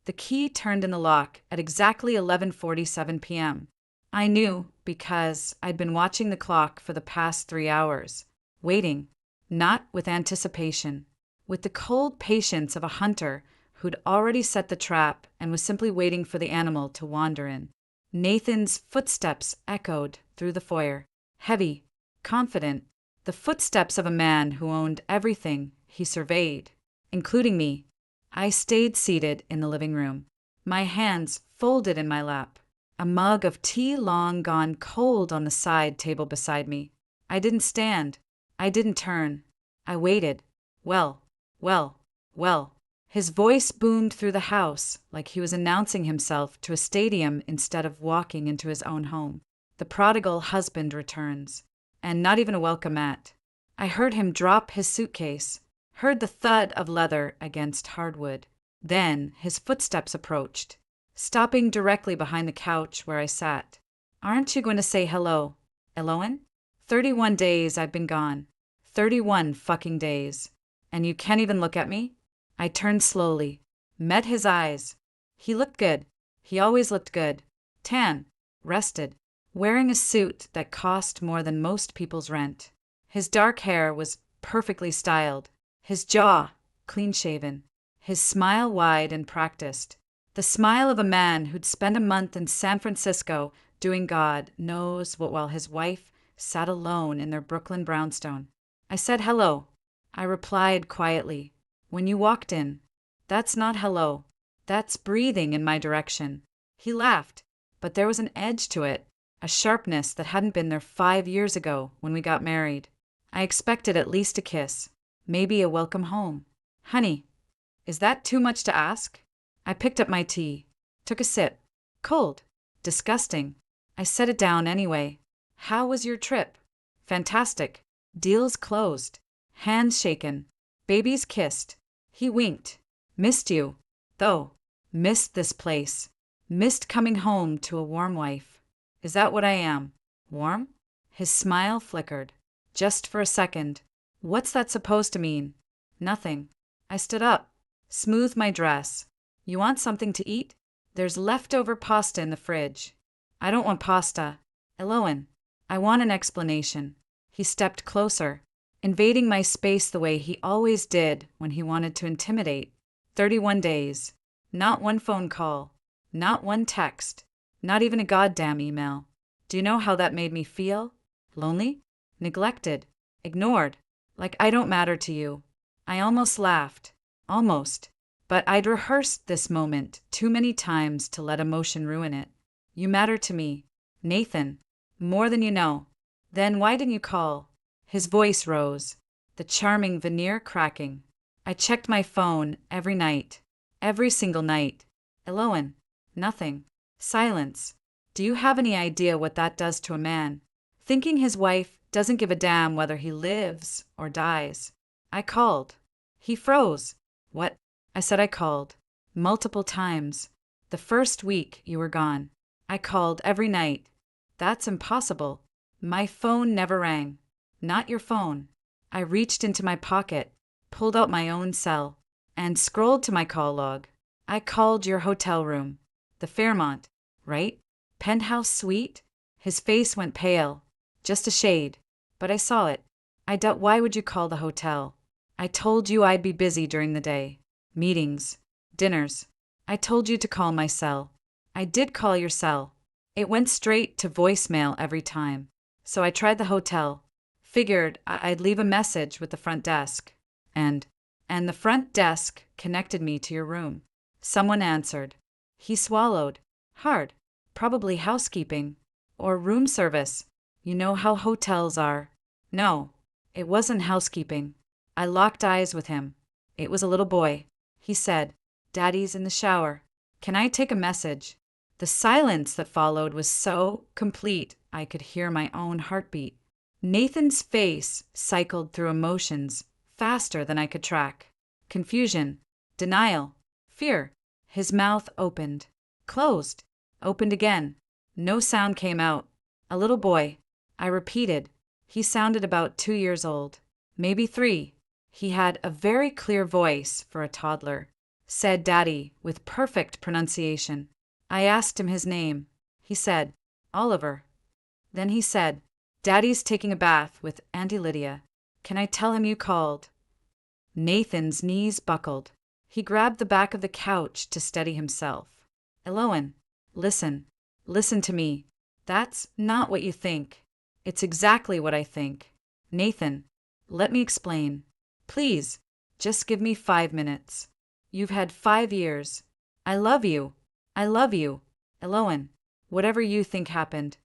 The key turned in the lock at exactly 11:47 p.m. I knew because I'd been watching the clock for the past 3 hours, waiting, not with anticipation, with the cold patience of a hunter who'd already set the trap and was simply waiting for the animal to wander in. Nathan's footsteps echoed through the foyer, heavy, confident, the footsteps of a man who owned everything he surveyed, including me. I stayed seated in the living room, my hands folded in my lap, a mug of tea long gone cold on the side table beside me. I didn't stand. I didn't turn. I waited. Well, well, well. His voice boomed through the house like he was announcing himself to a stadium instead of walking into his own home. The prodigal husband returns, and not even a welcomette. I heard him drop his suitcase, heard the thud of leather against hardwood. Then his footsteps approached, stopping directly behind the couch where I sat. Aren't you going to say hello, Eloin? 31 days I've been gone. 31 fucking days. And you can't even look at me? I turned slowly, met his eyes. He looked good. He always looked good. Tan, rested, wearing a suit that cost more than most people's rent. His dark hair was perfectly styled, his jaw clean-shaven, his smile wide and practiced. The smile of a man who'd spent a month in San Francisco doing God knows what while his wife sat alone in their Brooklyn brownstone. I said hello. I replied quietly. When you walked in. That's not hello. That's breathing in my direction. He laughed, but there was an edge to it, a sharpness that hadn't been there 5 years ago when we got married. I expected at least a kiss, maybe a welcome home. Honey, is that too much to ask? I picked up my tea, took a sip. Cold. Disgusting. I set it down anyway. How was your trip? Fantastic. Deals closed. Hands shaken. Babies kissed. He winked. Missed you, though. Missed this place. Missed coming home to a warm wife. Is that what I am? Warm? His smile flickered. Just for a second. What's that supposed to mean? Nothing. I stood up. Smoothed my dress. You want something to eat? There's leftover pasta in the fridge. I don't want pasta. Eloin, I want an explanation. He stepped closer, invading my space the way he always did when he wanted to intimidate. 31 days. Not one phone call. Not one text. Not even a goddamn email. Do you know how that made me feel? Lonely? Neglected? Ignored? Like I don't matter to you. I almost laughed. Almost. But I'd rehearsed this moment too many times to let emotion ruin it. You matter to me, Nathan. More than you know. Then why didn't you call? His voice rose, the charming veneer cracking. I checked my phone every night. Every single night. Eloin. Nothing. Silence. Do you have any idea what that does to a man? Thinking his wife doesn't give a damn whether he lives or dies. I called. He froze. What? I said I called. Multiple times. The first week you were gone. I called every night. That's impossible. My phone never rang. Not your phone. I reached into my pocket, pulled out my own cell, and scrolled to my call log. I called your hotel room. The Fairmont, right? Penthouse suite? His face went pale. Just a shade. But I saw it. I doubt why would you call the hotel? I told you I'd be busy during the day. Meetings. Dinners. I told you to call my cell. I did call your cell. It went straight to voicemail every time. So I tried the hotel. Figured I'd leave a message with the front desk. And the front desk connected me to your room. Someone answered. He swallowed. Hard. Probably housekeeping. Or room service. You know how hotels are. No, it wasn't housekeeping. I locked eyes with him. It was a little boy. He said, Daddy's in the shower. Can I take a message? The silence that followed was so complete I could hear my own heartbeat. Nathan's face cycled through emotions faster than I could track. Confusion, denial, fear. His mouth opened, closed, opened again. No sound came out. A little boy. I repeated. He sounded about 2 years old, maybe 3. He had a very clear voice for a toddler. said Daddy with perfect pronunciation. I asked him his name. He said, Oliver. Then he said, Daddy's taking a bath with Auntie Lydia. Can I tell him you called? Nathan's knees buckled. He grabbed the back of the couch to steady himself. Eloan, listen. Listen to me. That's not what you think. It's exactly what I think. Nathan, let me explain. Please, just give me 5 minutes. You've had 5 years. I love you. I love you. Eloan, whatever you think happened,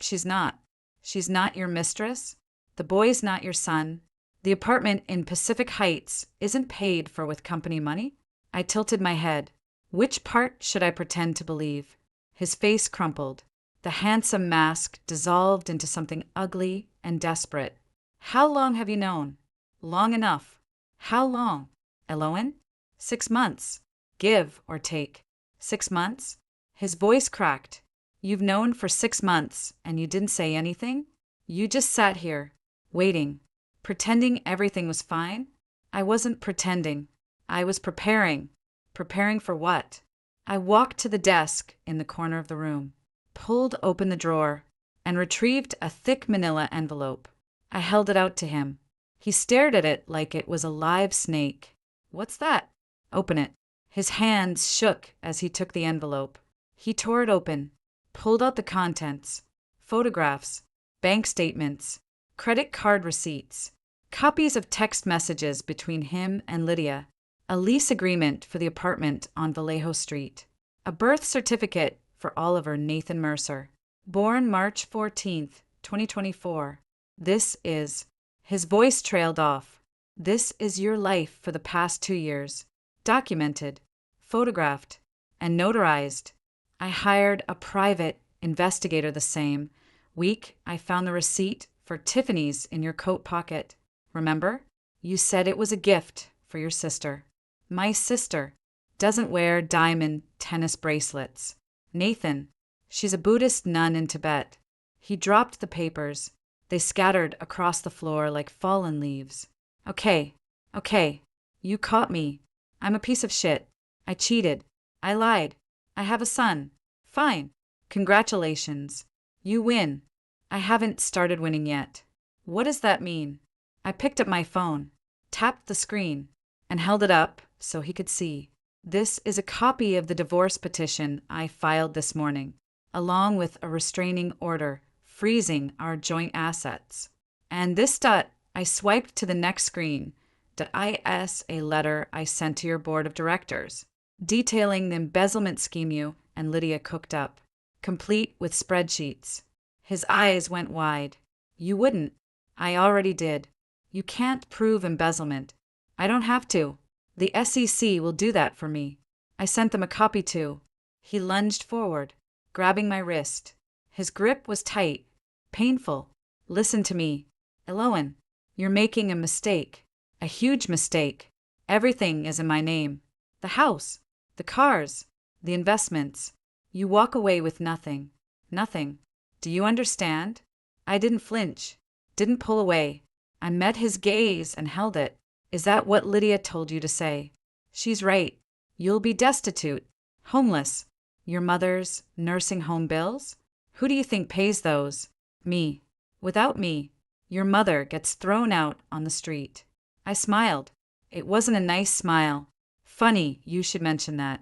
she's not. She's not your mistress. The boy's not your son. The apartment in Pacific Heights isn't paid for with company money. I tilted my head. Which part should I pretend to believe? His face crumpled. The handsome mask dissolved into something ugly and desperate. How long have you known? Long enough. How long? Eloan? 6 months. Give or take. 6 months? His voice cracked. You've known for 6 months and you didn't say anything? You just sat here, waiting, pretending everything was fine? I wasn't pretending. I was preparing. Preparing for what? I walked to the desk in the corner of the room, pulled open the drawer, and retrieved a thick manila envelope. I held it out to him. He stared at it like it was a live snake. What's that? Open it. His hands shook as he took the envelope. He tore it open, pulled out the contents, photographs, bank statements, credit card receipts, copies of text messages between him and Lydia, a lease agreement for the apartment on Vallejo Street, a birth certificate for Oliver Nathan Mercer, born March 14th, 2024. His voice trailed off. This is your life for the past 2 years. Documented, photographed, and notarized. I hired a private investigator the same week. I found the receipt for Tiffany's in your coat pocket. Remember? You said it was a gift for your sister. My sister doesn't wear diamond tennis bracelets. Nathan, she's a Buddhist nun in Tibet. He dropped the papers. They scattered across the floor like fallen leaves. Okay. You caught me. I'm a piece of shit. I cheated. I lied. I have a son. Fine. Congratulations. You win. I haven't started winning yet. What does that mean? I picked up my phone, tapped the screen, and held it up so he could see. This is a copy of the divorce petition I filed this morning, along with a restraining order freezing our joint assets. And this dot, I swiped to the next screen. .is a letter I sent to your board of directors, detailing the embezzlement scheme you and Lydia cooked up, complete with spreadsheets. His eyes went wide. You wouldn't. I already did. You can't prove embezzlement. I don't have to. The SEC will do that for me. I sent them a copy too. He lunged forward, grabbing my wrist. His grip was tight, painful. Listen to me. Eloan, you're making a mistake. A huge mistake. Everything is in my name. The house, the cars, the investments. You walk away with nothing. Nothing. Do you understand? I didn't flinch. Didn't pull away. I met his gaze and held it. Is that what Lydia told you to say? She's right. You'll be destitute. Homeless. Your mother's nursing home bills? Who do you think pays those? Me. Without me, your mother gets thrown out on the street. I smiled. It wasn't a nice smile. Funny you should mention that.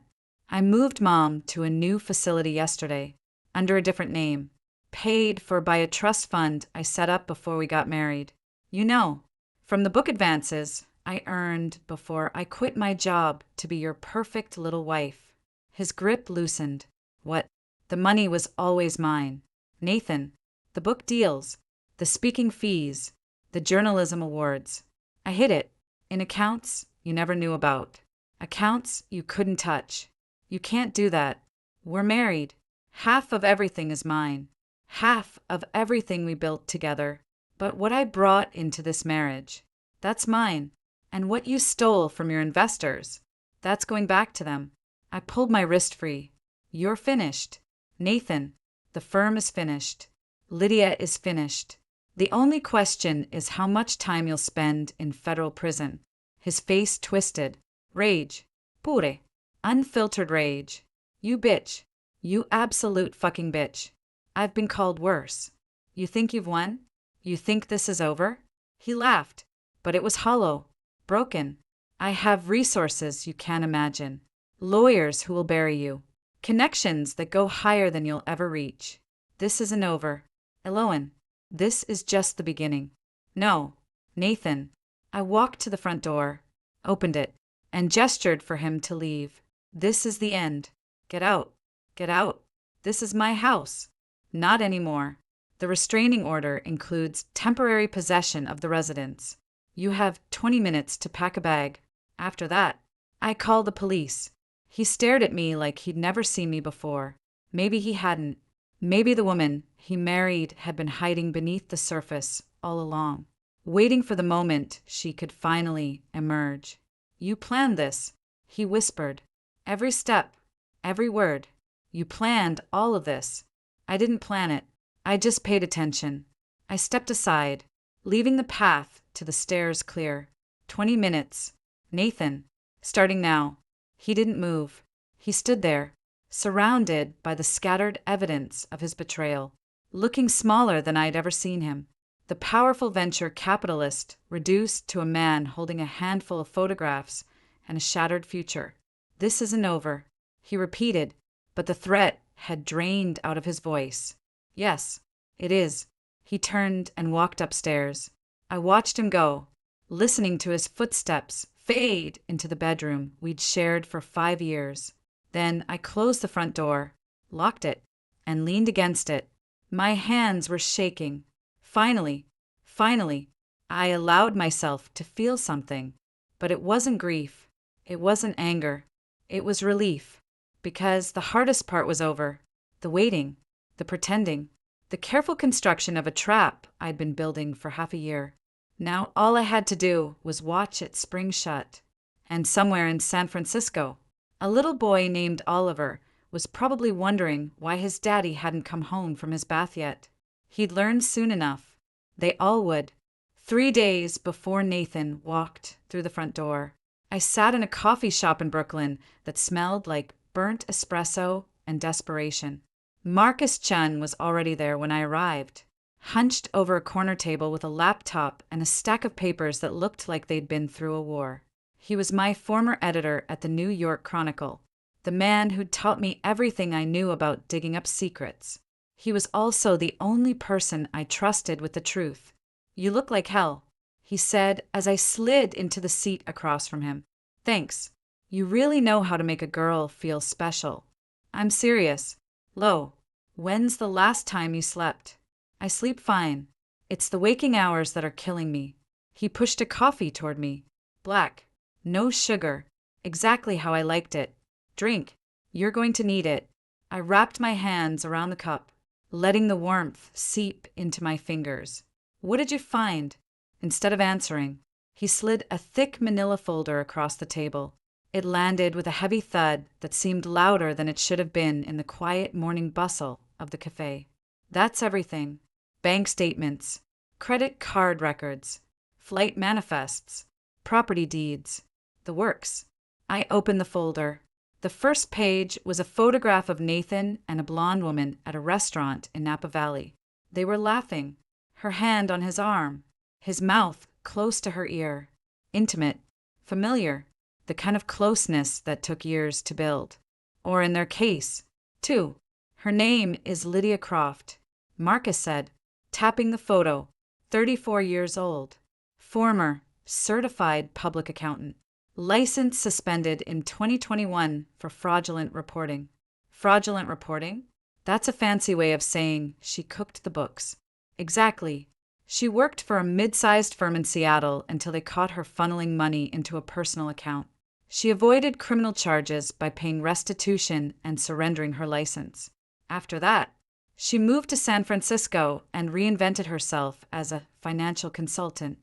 I moved Mom to a new facility yesterday, under a different name, paid for by a trust fund I set up before we got married. You know, from the book advances I earned before I quit my job to be your perfect little wife. His grip loosened. What? The money was always mine. Nathan, the book deals, the speaking fees, the journalism awards. I hid it in accounts you never knew about. Accounts you couldn't touch. You can't do that. We're married. Half of everything is mine. Half of everything we built together. But what I brought into this marriage, that's mine. And what you stole from your investors, that's going back to them. I pulled my wrist free. You're finished. Nathan, the firm is finished. Lydia is finished. The only question is how much time you'll spend in federal prison. His face twisted. Rage. Pure. Unfiltered rage. You bitch. You absolute fucking bitch. I've been called worse. You think you've won? You think this is over? He laughed, but it was hollow, broken. I have resources you can't imagine. Lawyers who will bury you. Connections that go higher than you'll ever reach. This isn't over. Eloan, this is just the beginning. No, Nathan. I walked to the front door, opened it, and gestured for him to leave. This is the end. Get out. Get out. This is my house. Not anymore. The restraining order includes temporary possession of the residence. You have 20 minutes to pack a bag. After that, I call the police. He stared at me like he'd never seen me before. Maybe he hadn't. Maybe the woman he married had been hiding beneath the surface all along, waiting for the moment she could finally emerge. You planned this, he whispered. Every step, every word. You planned all of this. I didn't plan it. I just paid attention. I stepped aside, leaving the path to the stairs clear. 20 minutes. Nathan. Starting now. He didn't move. He stood there, surrounded by the scattered evidence of his betrayal, looking smaller than I'd ever seen him. The powerful venture capitalist reduced to a man holding a handful of photographs and a shattered future. This isn't over, he repeated, but the threat had drained out of his voice. Yes, it is. He turned and walked upstairs. I watched him go, listening to his footsteps fade into the bedroom we'd shared for 5 years. Then I closed the front door, locked it, and leaned against it. My hands were shaking. Finally, I allowed myself to feel something. But it wasn't grief. It wasn't anger. It was relief. Because the hardest part was over. The waiting, the pretending, the careful construction of a trap I'd been building for half a year. Now all I had to do was watch it spring shut. And somewhere in San Francisco, a little boy named Oliver was probably wondering why his daddy hadn't come home from his bath yet. He'd learn soon enough. They all would. 3 days before Nathan walked through the front door, I sat in a coffee shop in Brooklyn that smelled like burnt espresso and desperation. Marcus Chun was already there when I arrived, hunched over a corner table with a laptop and a stack of papers that looked like they'd been through a war. He was my former editor at the New York Chronicle, the man who'd taught me everything I knew about digging up secrets. He was also the only person I trusted with the truth. You look like hell, he said as I slid into the seat across from him. Thanks. You really know how to make a girl feel special. I'm serious. Lo, when's the last time you slept? I sleep fine. It's the waking hours that are killing me. He pushed a coffee toward me. Black. No sugar. Exactly how I liked it. Drink. You're going to need it. I wrapped my hands around the cup, letting the warmth seep into my fingers. What did you find? Instead of answering, he slid a thick manila folder across the table. It landed with a heavy thud that seemed louder than it should have been in the quiet morning bustle of the cafe. That's everything. Bank statements, credit card records, flight manifests, property deeds, the works. I opened the folder. The first page was a photograph of Nathan and a blonde woman at a restaurant in Napa Valley. They were laughing, her hand on his arm, his mouth close to her ear. Intimate, familiar, the kind of closeness that took years to build. Or in their case, 2. Her name is Lydia Croft, Marcus said, tapping the photo, 34 years old. Former, certified public accountant. License suspended in 2021 for fraudulent reporting. Fraudulent reporting? That's a fancy way of saying she cooked the books. Exactly. She worked for a mid-sized firm in Seattle until they caught her funneling money into a personal account. She avoided criminal charges by paying restitution and surrendering her license. After that, she moved to San Francisco and reinvented herself as a financial consultant,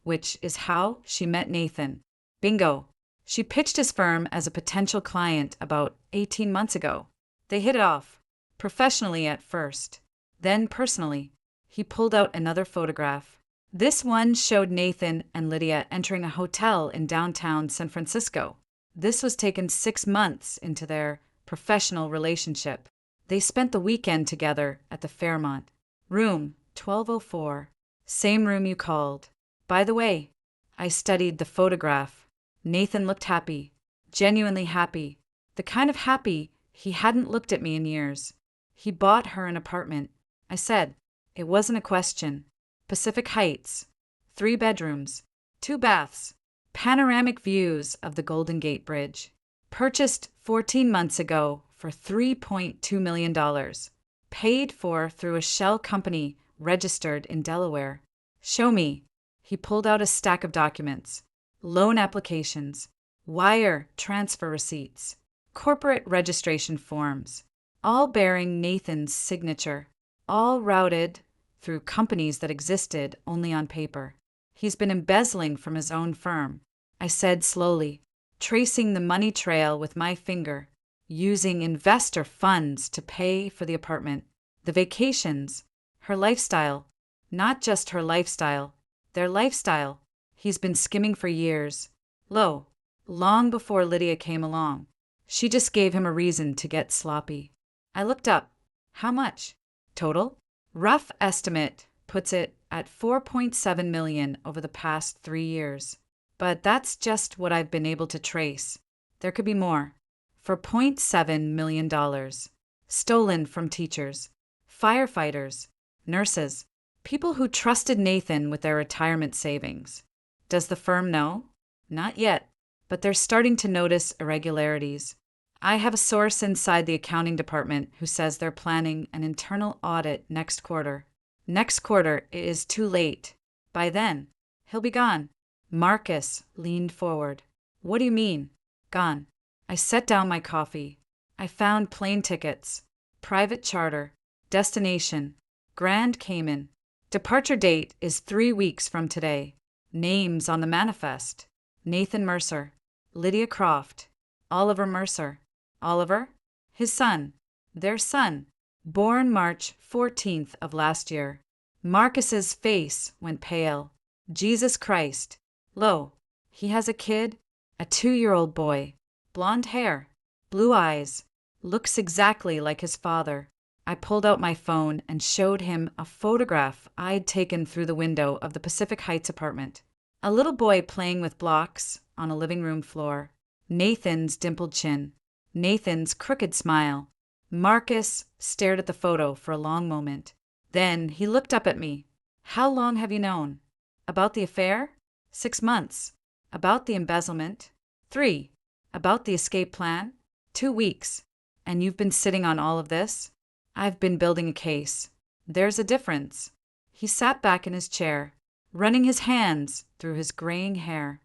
which is how she met Nathan. Bingo. She pitched his firm as a potential client about 18 months ago. They hit it off, professionally at first, then personally. He pulled out another photograph. This one showed Nathan and Lydia entering a hotel in downtown San Francisco. This was taken 6 months into their professional relationship. They spent the weekend together at the Fairmont. Room 1204. Same room you called. By the way, I studied the photograph. Nathan looked happy. Genuinely happy. The kind of happy he hadn't looked at me in years. He bought her an apartment. I said, it wasn't a question. Pacific Heights. 3 bedrooms. 2 baths. Panoramic views of the Golden Gate Bridge. Purchased 14 months ago for $3.2 million. Paid for through a shell company registered in Delaware. Show me. He pulled out a stack of documents. Loan applications. Wire transfer receipts. Corporate registration forms. All bearing Nathan's signature. All routed through companies that existed only on paper. He's been embezzling from his own firm, I said slowly, tracing the money trail with my finger, using investor funds to pay for the apartment, the vacations, her lifestyle, not just her lifestyle, their lifestyle. He's been skimming for years. Long before Lydia came along. She just gave him a reason to get sloppy. I looked up. How much? Total? Rough estimate puts it at $4.7 million over the past 3 years. But that's just what I've been able to trace. There could be more. For $0.7 million. Stolen from teachers, firefighters, nurses, people who trusted Nathan with their retirement savings. Does the firm know? Not yet, but they're starting to notice irregularities. I have a source inside the accounting department who says they're planning an internal audit next quarter. Next quarter, it is too late. By then, he'll be gone. Marcus leaned forward. What do you mean, gone? I set down my coffee. I found plane tickets, private charter, destination, Grand Cayman. Departure date is 3 weeks from today. Names on the manifest. Nathan Mercer, Lydia Croft, Oliver Mercer. Oliver? His son. Their son. Born March 14th of last year. Marcus's face went pale. Jesus Christ. He has a kid, a 2-year-old boy. Blonde hair, blue eyes, looks exactly like his father. I pulled out my phone and showed him a photograph I'd taken through the window of the Pacific Heights apartment. A little boy playing with blocks on a living room floor. Nathan's dimpled chin. Nathan's crooked smile. Marcus stared at the photo for a long moment. Then he looked up at me. How long have you known? About the affair? 6 months. About the embezzlement? 3. About the escape plan? 2 weeks. And you've been sitting on all of this? I've been building a case. There's a difference. He sat back in his chair, running his hands through his graying hair.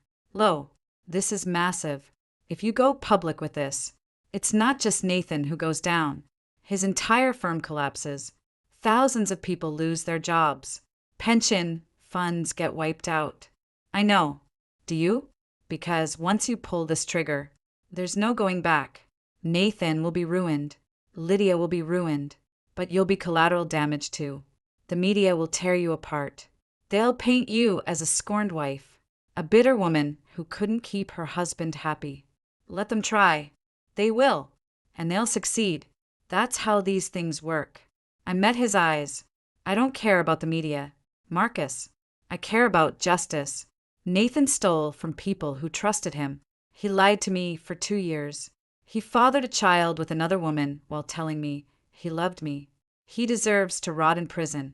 This is massive. If you go public with this, it's not just Nathan who goes down. His entire firm collapses. Thousands of people lose their jobs. Pension funds get wiped out. I know. Do you? Because once you pull this trigger, there's no going back. Nathan will be ruined. Lydia will be ruined. But you'll be collateral damage too. The media will tear you apart. They'll paint you as a scorned wife, a bitter woman who couldn't keep her husband happy. Let them try. They will. And they'll succeed. That's how these things work. I met his eyes. I don't care about the media. Marcus. I care about justice. Nathan stole from people who trusted him. He lied to me for 2 years. He fathered a child with another woman while telling me he loved me. He deserves to rot in prison.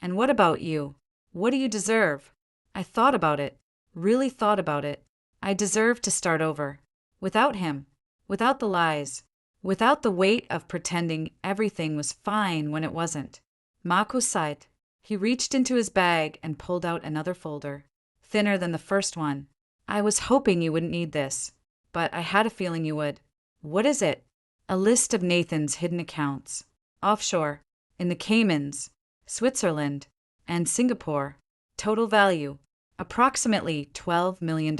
And what about you? What do you deserve? I thought about it. Really thought about it. I deserve to start over. Without him. Without the lies. Without the weight of pretending everything was fine when it wasn't. Marcus sighed. He reached into his bag and pulled out another folder. Thinner than the first one. I was hoping you wouldn't need this, but I had a feeling you would. What is it? A list of Nathan's hidden accounts. Offshore. In the Caymans. Switzerland. And Singapore. Total value. Approximately $12 million.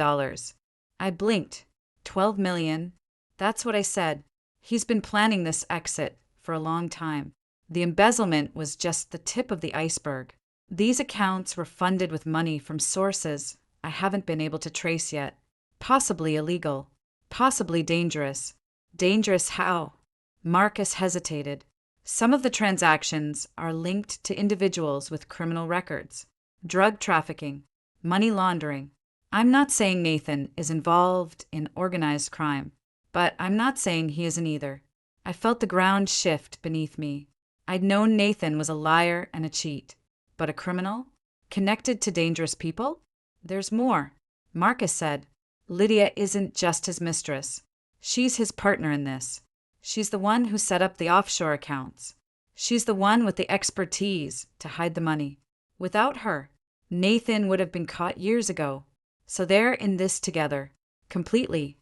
I blinked. 12 million. That's what I said. He's been planning this exit for a long time. The embezzlement was just the tip of the iceberg. These accounts were funded with money from sources I haven't been able to trace yet. Possibly illegal. Possibly dangerous. Dangerous how? Marcus hesitated. Some of the transactions are linked to individuals with criminal records, drug trafficking, money laundering. I'm not saying Nathan is involved in organized crime, but I'm not saying he isn't either. I felt the ground shift beneath me. I'd known Nathan was a liar and a cheat, but a criminal? Connected to dangerous people? There's more. Marcus said, Lydia isn't just his mistress. She's his partner in this. She's the one who set up the offshore accounts. She's the one with the expertise to hide the money. Without her, Nathan would have been caught years ago. So they're in this together. Completely.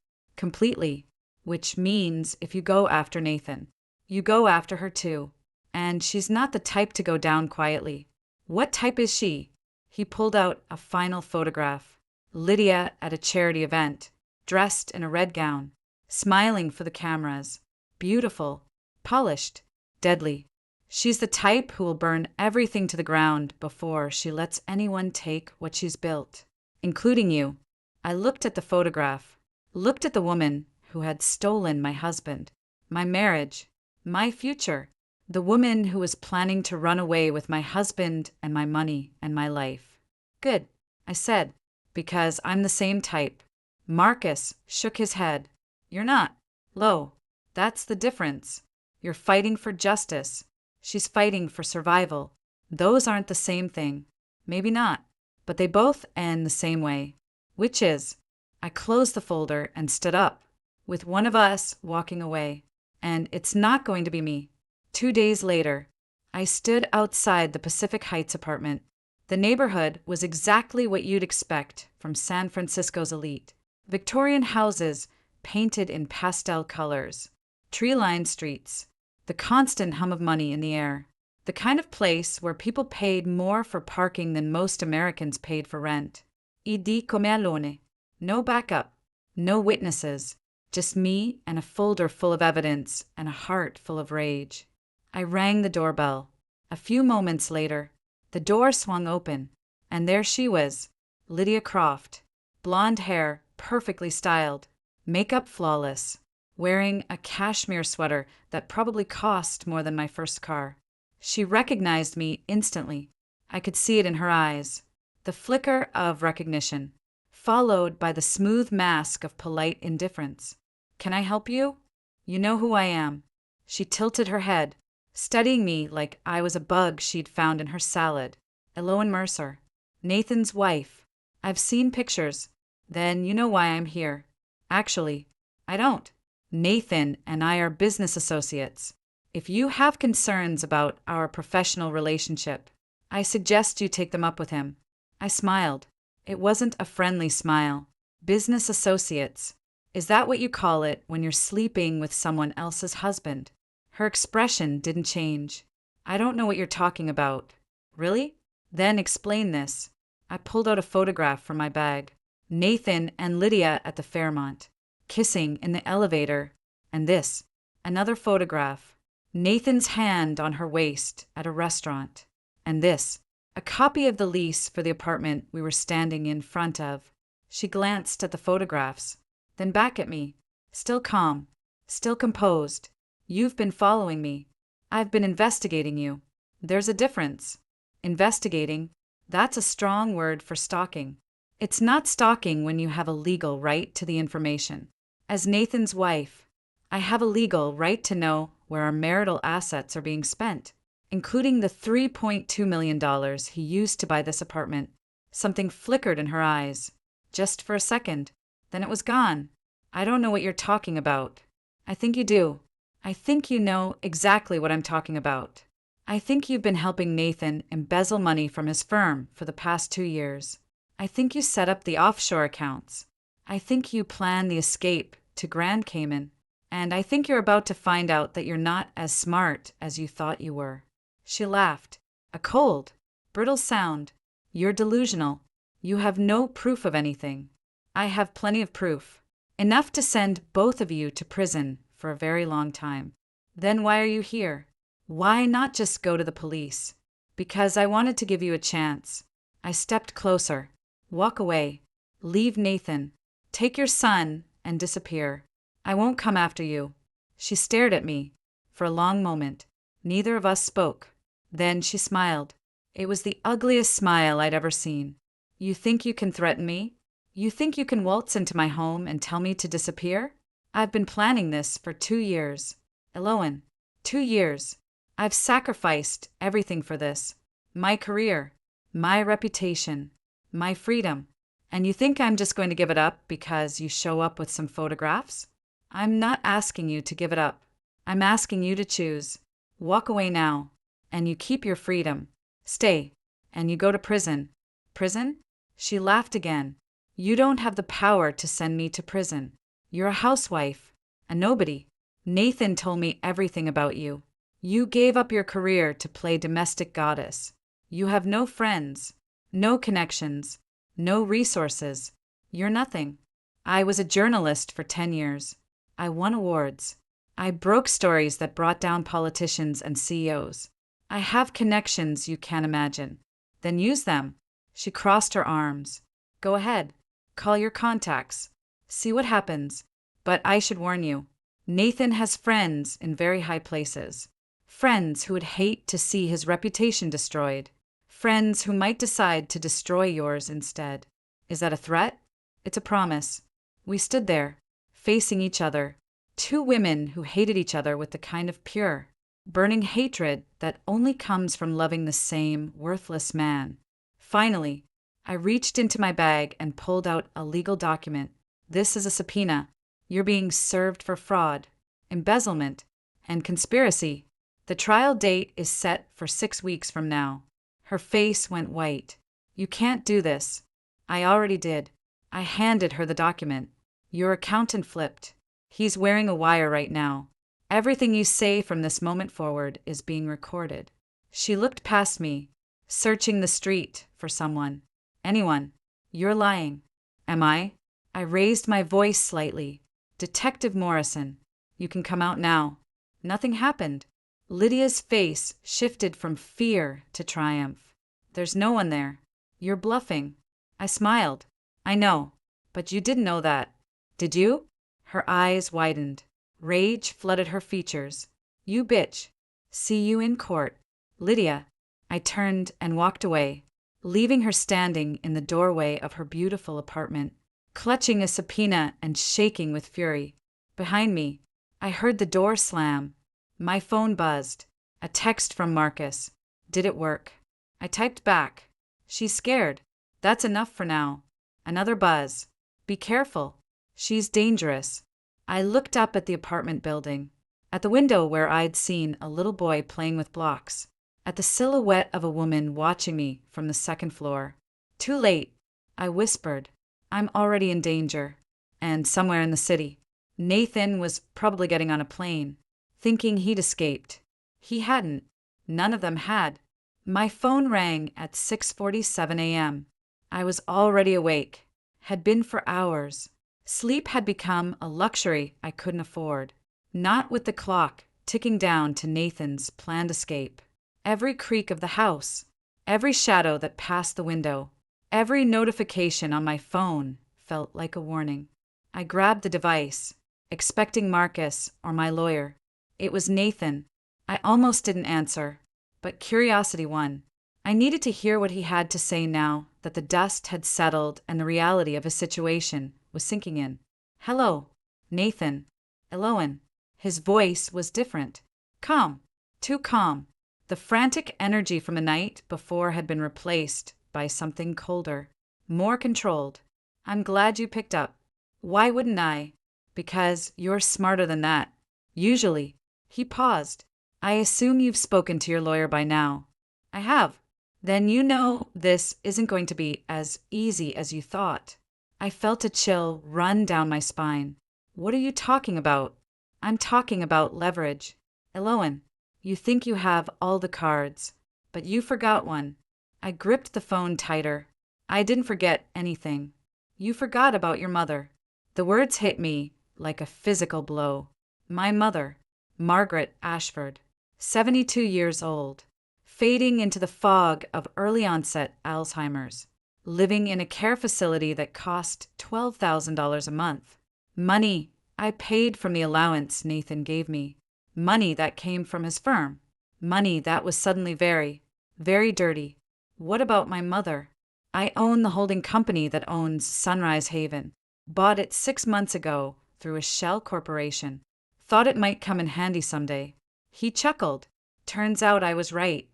Which means if you go after Nathan, you go after her too. And she's not the type to go down quietly. What type is she? He pulled out a final photograph. Lydia at a charity event, dressed in a red gown, smiling for the cameras. Beautiful, polished, deadly. She's the type who will burn everything to the ground before she lets anyone take what she's built, including you. I looked at the photograph, looked at the woman who had stolen my husband, my marriage, my future, the woman who was planning to run away with my husband and my money and my life. Good, I said, because I'm the same type. Marcus shook his head. You're not. Lo, that's the difference. You're fighting for justice. She's fighting for survival. Those aren't the same thing. Maybe not, but they both end the same way. Which is, I closed the folder and stood up, with one of us walking away. And it's not going to be me. 2 days later, I stood outside the Pacific Heights apartment. The neighborhood was exactly what you'd expect from San Francisco's elite. Victorian houses painted in pastel colors, tree-lined streets, the constant hum of money in the air. The kind of place where people paid more for parking than most Americans paid for rent. Idi come alone. No backup, no witnesses, just me and a folder full of evidence and a heart full of rage. I rang the doorbell. A few moments later, the door swung open, and there she was, Lydia Croft, blonde hair perfectly styled, makeup flawless, wearing a cashmere sweater that probably cost more than my first car. She recognized me instantly. I could see it in her eyes. The flicker of recognition, followed by the smooth mask of polite indifference. Can I help you? You know who I am. She tilted her head, studying me like I was a bug she'd found in her salad. Eloan Mercer, Nathan's wife. I've seen pictures. Then you know why I'm here. Actually, I don't. Nathan and I are business associates. If you have concerns about our professional relationship, I suggest you take them up with him. I smiled. It wasn't a friendly smile. Business associates. Is that what you call it when you're sleeping with someone else's husband? Her expression didn't change. I don't know what you're talking about. Really? Then explain this. I pulled out a photograph from my bag. Nathan and Lydia at the Fairmont, kissing in the elevator. And this, another photograph. Nathan's hand on her waist at a restaurant. And this, a copy of the lease for the apartment we were standing in front of. She glanced at the photographs, then back at me, still calm, still composed. You've been following me. I've been investigating you. There's a difference. Investigating, that's a strong word for stalking. It's not stalking when you have a legal right to the information. As Nathan's wife, I have a legal right to know where our marital assets are being spent, including the $3.2 million he used to buy this apartment. Something flickered in her eyes, just for a second. Then it was gone. I don't know what you're talking about. I think you do. I think you know exactly what I'm talking about. I think you've been helping Nathan embezzle money from his firm for the past 2 years. I think you set up the offshore accounts. I think you planned the escape to Grand Cayman. And I think you're about to find out that you're not as smart as you thought you were. She laughed. A cold, brittle sound. You're delusional. You have no proof of anything. I have plenty of proof. Enough to send both of you to prison for a very long time. Then why are you here? Why not just go to the police? Because I wanted to give you a chance. I stepped closer. Walk away. Leave Nathan. Take your son and disappear. I won't come after you. She stared at me. For a long moment, neither of us spoke. Then she smiled. It was the ugliest smile I'd ever seen. You think you can threaten me? You think you can waltz into my home and tell me to disappear? I've been planning this for 2 years. Eloan, 2 years. I've sacrificed everything for this. My career, my reputation, my freedom. And you think I'm just going to give it up because you show up with some photographs? I'm not asking you to give it up. I'm asking you to choose. Walk away now, and you keep your freedom. Stay, and you go to prison. Prison? She laughed again. You don't have the power to send me to prison. You're a housewife, a nobody. Nathan told me everything about you. You gave up your career to play domestic goddess. You have no friends, no connections, no resources. You're nothing. I was a journalist for 10 years. I won awards. I broke stories that brought down politicians and CEOs. I have connections you can't imagine. Then use them. She crossed her arms. Go ahead. Call your contacts. See what happens. But I should warn you. Nathan has friends in very high places. Friends who would hate to see his reputation destroyed. Friends who might decide to destroy yours instead. Is that a threat? It's a promise. We stood there, facing each other. Two women who hated each other with the kind of pure, burning hatred that only comes from loving the same worthless man. Finally, I reached into my bag and pulled out a legal document. This is a subpoena. You're being served for fraud, embezzlement, and conspiracy. The trial date is set for 6 weeks from now. Her face went white. You can't do this. I already did. I handed her the document. Your accountant flipped. He's wearing a wire right now. Everything you say from this moment forward is being recorded. She looked past me, searching the street for someone. Anyone. You're lying. Am I? I raised my voice slightly. Detective Morrison, you can come out now. Nothing happened. Lydia's face shifted from fear to triumph. There's no one there. You're bluffing. I smiled. I know. But you didn't know that. Did you? Her eyes widened. Rage flooded her features. You bitch. See you in court. Lydia. I turned and walked away, leaving her standing in the doorway of her beautiful apartment, clutching a subpoena and shaking with fury. Behind me, I heard the door slam. My phone buzzed. A text from Marcus. Did it work? I typed back. She's scared. That's enough for now. Another buzz. Be careful. She's dangerous. I looked up at the apartment building, at the window where I'd seen a little boy playing with blocks, at the silhouette of a woman watching me from the second floor. Too late, I whispered. I'm already in danger. And somewhere in the city. Nathan was probably getting on a plane, thinking he'd escaped. He hadn't. None of them had. My phone rang at 6:47 a.m. I was already awake, had been for hours. Sleep had become a luxury I couldn't afford. Not with the clock ticking down to Nathan's planned escape. Every creak of the house, every shadow that passed the window, every notification on my phone felt like a warning. I grabbed the device, expecting Marcus or my lawyer. It was Nathan. I almost didn't answer, but curiosity won. I needed to hear what he had to say now that the dust had settled and the reality of his situation was sinking in. Hello, Nathan. Eloan. His voice was different. Calm. Too calm. The frantic energy from the night before had been replaced by something colder, more controlled. I'm glad you picked up. Why wouldn't I? Because you're smarter than that. Usually. He paused. I assume you've spoken to your lawyer by now. I have. Then you know this isn't going to be as easy as you thought. I felt a chill run down my spine. What are you talking about? I'm talking about leverage. Eloan, you think you have all the cards, but you forgot one. I gripped the phone tighter. I didn't forget anything. You forgot about your mother. The words hit me like a physical blow. My mother, Margaret Ashford, 72 years old, fading into the fog of early onset Alzheimer's, living in a care facility that cost $12,000 a month. Money I paid from the allowance Nathan gave me. Money that came from his firm. Money that was suddenly very, very dirty. What about my mother? I own the holding company that owns Sunrise Haven. Bought it 6 months ago through a shell corporation. Thought it might come in handy someday. He chuckled. Turns out I was right.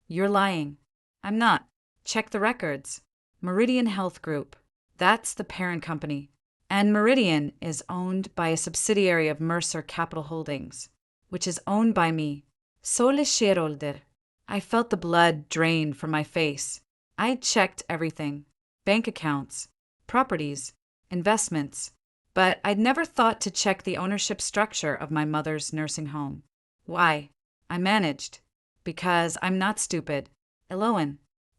You're lying. I'm not. Check the records. Meridian Health Group. That's the parent company. And Meridian is owned by a subsidiary of Mercer Capital Holdings, which is owned by me. Sole shareholder. I felt the blood drain from my face. I'd checked everything. Bank accounts, properties, investments. But I'd never thought to check the ownership structure of my mother's nursing home. Why? I managed. Because I'm not stupid. Eloan,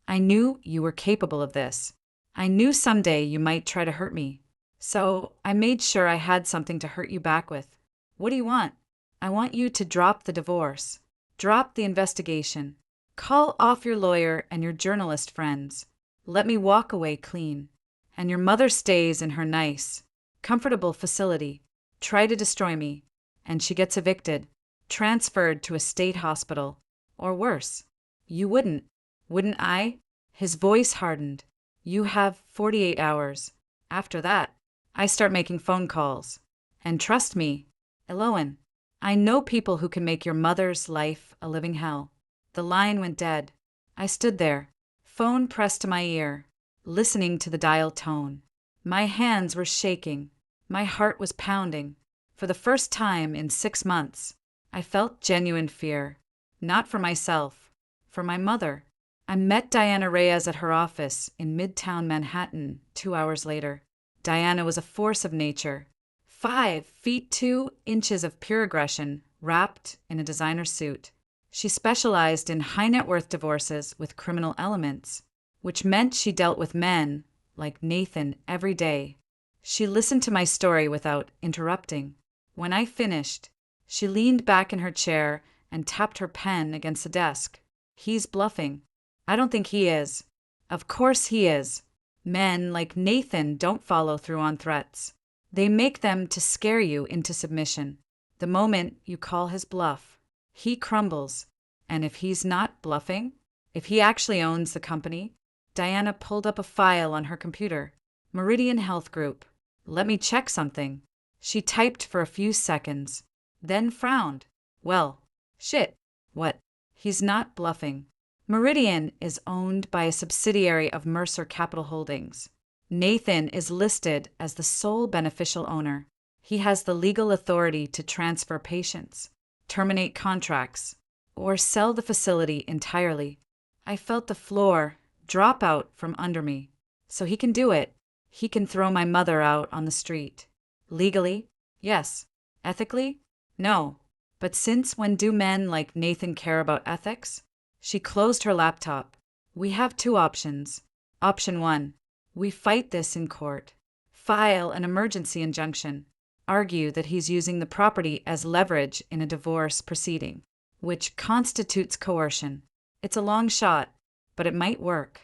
I knew you were capable of this. I knew someday you might try to hurt me. So I made sure I had something to hurt you back with. What do you want? I want you to drop the divorce. Drop the investigation. Call off your lawyer and your journalist friends. Let me walk away clean. And your mother stays in her nice, comfortable facility. Try to destroy me. And she gets evicted, transferred to a state hospital. Or worse. You wouldn't. Wouldn't I? His voice hardened. You have 48 hours. After that, I start making phone calls. And trust me, Eloan, I know people who can make your mother's life a living hell. The line went dead. I stood there, phone pressed to my ear, listening to the dial tone. My hands were shaking. My heart was pounding. For the first time in 6 months, I felt genuine fear. Not for myself, for my mother. I met Diana Reyes at her office in Midtown Manhattan 2 hours later. Diana was a force of nature. 5 feet 2 inches of pure aggression, wrapped in a designer suit. She specialized in high-net-worth divorces with criminal elements, which meant she dealt with men like Nathan every day. She listened to my story without interrupting. When I finished, she leaned back in her chair and tapped her pen against the desk. He's bluffing. I don't think he is. Of course he is. Men like Nathan don't follow through on threats. They make them to scare you into submission. The moment you call his bluff, he crumbles. And if he's not bluffing, if he actually owns the company, Diana pulled up a file on her computer. Meridian Health Group. Let me check something. She typed for a few seconds, then frowned. Well, shit. What? He's not bluffing. Meridian is owned by a subsidiary of Mercer Capital Holdings. Nathan is listed as the sole beneficial owner. He has the legal authority to transfer patients, terminate contracts, or sell the facility entirely. I felt the floor drop out from under me. So he can do it. He can throw my mother out on the street. Legally? Yes. Ethically? No. But since when do men like Nathan care about ethics? She closed her laptop. We have 2 options. Option 1. We fight this in court. File an emergency injunction. Argue that he's using the property as leverage in a divorce proceeding, which constitutes coercion. It's a long shot, but it might work.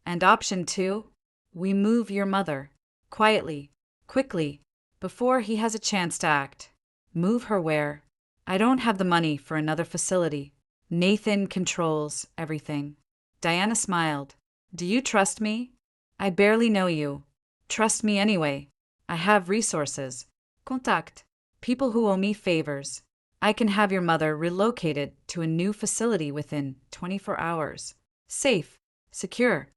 And option 2. We move your mother. Quietly. Quickly. Before he has a chance to act. Move her where? I don't have the money for another facility. Nathan controls everything. Diana smiled. Do you trust me? I barely know you. Trust me anyway. I have resources. Contact. People who owe me favors. I can have your mother relocated to a new facility within 24 hours. Safe. Secure.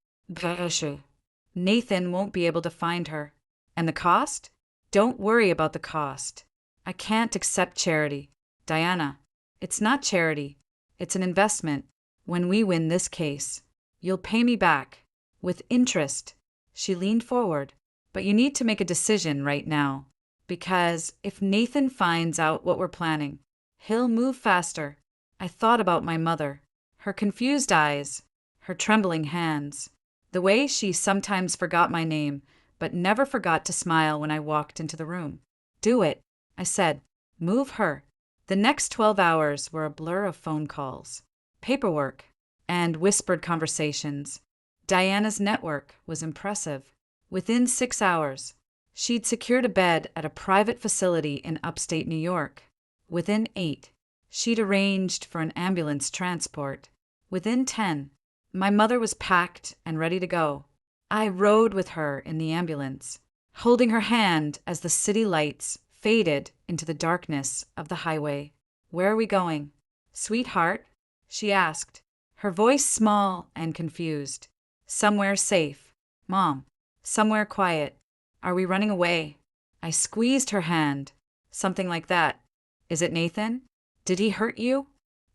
Nathan won't be able to find her. And the cost? Don't worry about the cost. I can't accept charity. Diana, it's not charity. It's an investment. When we win this case, you'll pay me back. With interest. She leaned forward. But you need to make a decision right now. Because if Nathan finds out what we're planning, he'll move faster. I thought about my mother. Her confused eyes. Her trembling hands. The way she sometimes forgot my name, but never forgot to smile when I walked into the room. Do it, I said. Move her. The next 12 hours were a blur of phone calls, paperwork, and whispered conversations. Diana's network was impressive. Within 6 hours, She'd secured a bed at a private facility in upstate New York. Within 8, she'd arranged for an ambulance transport. Within 10, my mother was packed and ready to go. I rode with her in the ambulance, holding her hand as the city lights faded into the darkness of the highway. "Where are we going, sweetheart?" she asked, her voice small and confused. "Somewhere safe, Mom. Somewhere quiet. Are we running away?" I squeezed her hand. "Something like that. Is it Nathan? Did he hurt you?"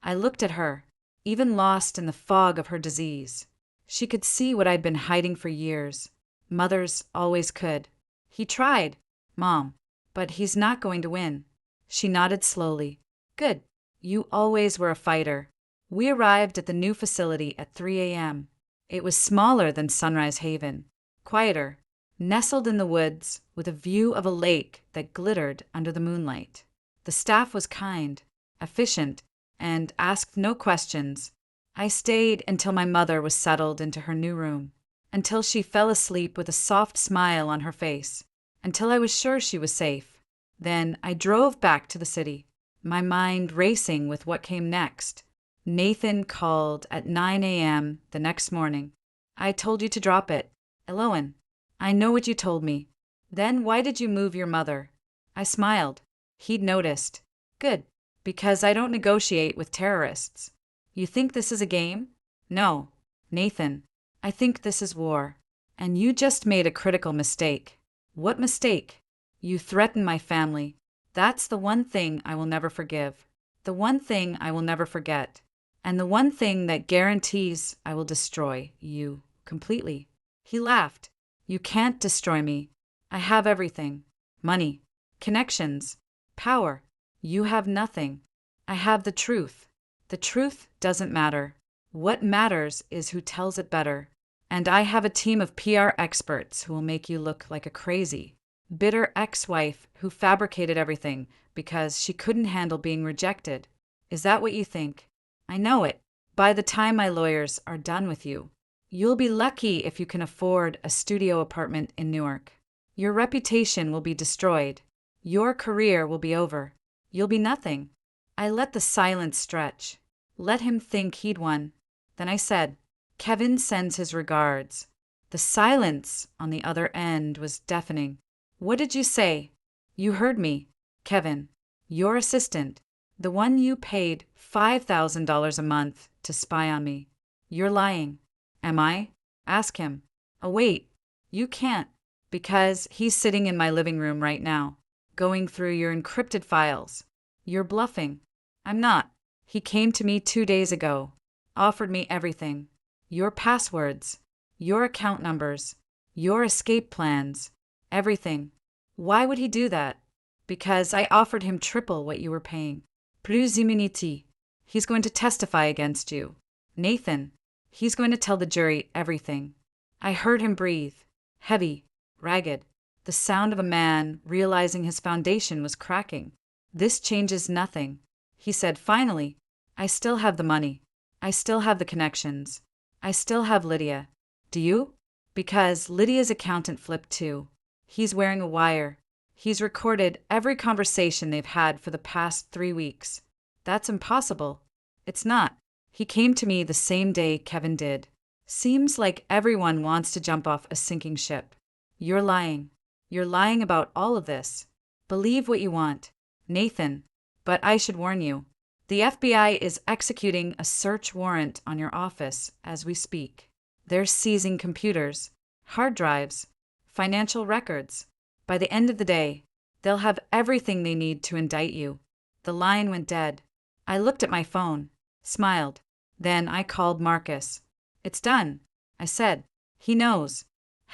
I looked at her, even lost in the fog of her disease. She could see what I'd been hiding for years. Mothers always could. "He tried, Mom, but he's not going to win." She nodded slowly. "Good. You always were a fighter." We arrived at the new facility at 3 a.m. It was smaller than Sunrise Haven, quieter, nestled in the woods with a view of a lake that glittered under the moonlight. The staff was kind, efficient, and asked no questions. I stayed until my mother was settled into her new room, until she fell asleep with a soft smile on her face, until I was sure she was safe. Then I drove back to the city, my mind racing with what came next. Nathan called at 9 a.m. the next morning. "I told you to drop it. Eloan, I know what you told me. Then why did you move your mother?" I smiled. He'd noticed. "Good, because I don't negotiate with terrorists." "You think this is a game?" "No, Nathan. I think this is war. And you just made a critical mistake." "What mistake?" "You threatened my family. That's the one thing I will never forgive. The one thing I will never forget. And the one thing that guarantees I will destroy you completely." He laughed. "You can't destroy me. I have everything. Money, connections, power. You have nothing. I have the truth. The truth doesn't matter. What matters is who tells it better. And I have a team of PR experts who will make you look like a crazy, bitter ex-wife who fabricated everything because she couldn't handle being rejected. Is that what you think? I know it. By the time my lawyers are done with you, you'll be lucky if you can afford a studio apartment in Newark. Your reputation will be destroyed. Your career will be over. You'll be nothing." I let the silence stretch. Let him think he'd won. Then I said, "Kevin sends his regards." The silence on the other end was deafening. "What did you say?" "You heard me. Kevin, your assistant, the one you paid $5,000 a month to spy on me. You're lying." "Am I?" "Ask him." "Oh, wait. You can't, because he's sitting in my living room right now, going through your encrypted files. You're bluffing." "I'm not. He came to me 2 days ago, offered me everything. Your passwords, your account numbers, your escape plans, everything." "Why would he do that?" "Because I offered him triple what you were paying. Plus immunity. He's going to testify against you. Nathan, he's going to tell the jury everything." I heard him breathe, heavy, ragged, the sound of a man realizing his foundation was cracking. "This changes nothing," he said finally. "I still have the money. I still have the connections. I still have Lydia. Do you?" "Because Lydia's accountant flipped too. He's wearing a wire. He's recorded every conversation they've had for the past 3 weeks." "That's impossible." "It's not. He came to me the same day Kevin did. Seems like everyone wants to jump off a sinking ship." "You're lying. You're lying about all of this. Believe what you want, Nathan, but I should warn you. The FBI is executing a search warrant on your office as we speak. They're seizing computers, hard drives, financial records. By the end of the day, they'll have everything they need to indict you." The line went dead. I looked at my phone, smiled. Then I called Marcus. "It's done," I said. "He knows."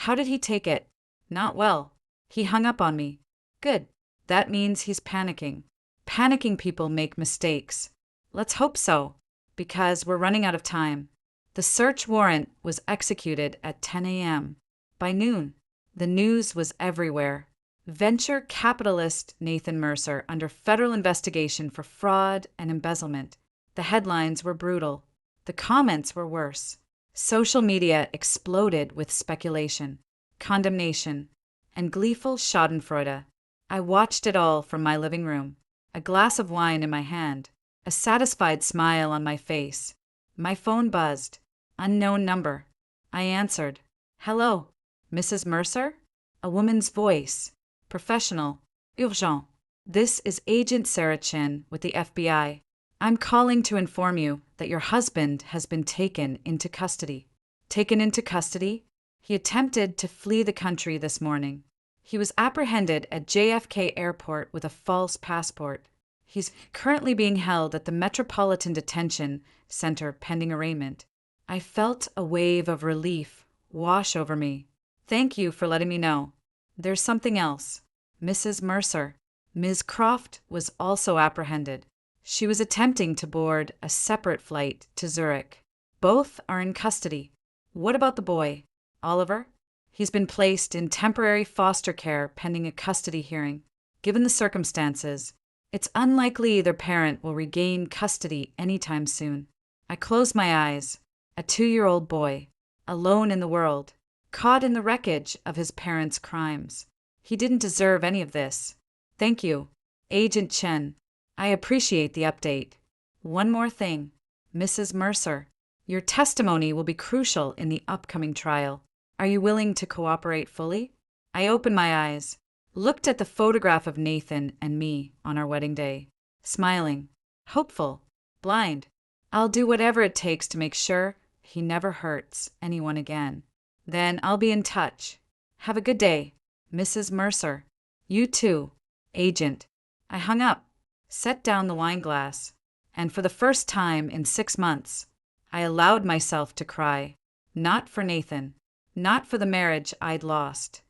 "How did he take it?" "Not well. He hung up on me." "Good. That means he's panicking. Panicking people make mistakes." "Let's hope so, because we're running out of time." The search warrant was executed at 10 a.m. By noon, the news was everywhere. Venture capitalist Nathan Mercer under federal investigation for fraud and embezzlement. The headlines were brutal. The comments were worse. Social media exploded with speculation, condemnation, and gleeful schadenfreude. I watched it all from my living room, a glass of wine in my hand, a satisfied smile on my face. My phone buzzed. Unknown number. I answered. Hello, Mrs. Mercer? A woman's voice. Professional. Urgent. This is Agent Sarah Chin with the FBI. I'm calling to inform you that your husband has been taken into custody. Taken into custody? He attempted to flee the country this morning. He was apprehended at JFK Airport with a false passport. He's currently being held at the Metropolitan Detention Center pending arraignment. I felt a wave of relief wash over me. Thank you for letting me know. There's something else. Mrs. Mercer. Ms. Croft was also apprehended. She was attempting to board a separate flight to Zurich. Both are in custody. What about the boy, Oliver? He's been placed in temporary foster care pending a custody hearing. Given the circumstances, it's unlikely either parent will regain custody anytime soon. I close my eyes. A 2-year-old boy, alone in the world, caught in the wreckage of his parents' crimes. He didn't deserve any of this. Thank you, Agent Chen. I appreciate the update. One more thing, Mrs. Mercer. Your testimony will be crucial in the upcoming trial. Are you willing to cooperate fully? I opened my eyes, looked at the photograph of Nathan and me on our wedding day, smiling, hopeful, blind. I'll do whatever it takes to make sure he never hurts anyone again. Then I'll be in touch. Have a good day, Mrs. Mercer. You too, Agent. I hung up, set down the wine glass, and for the first time in 6 months, I allowed myself to cry. Not for Nathan, not for the marriage I'd lost.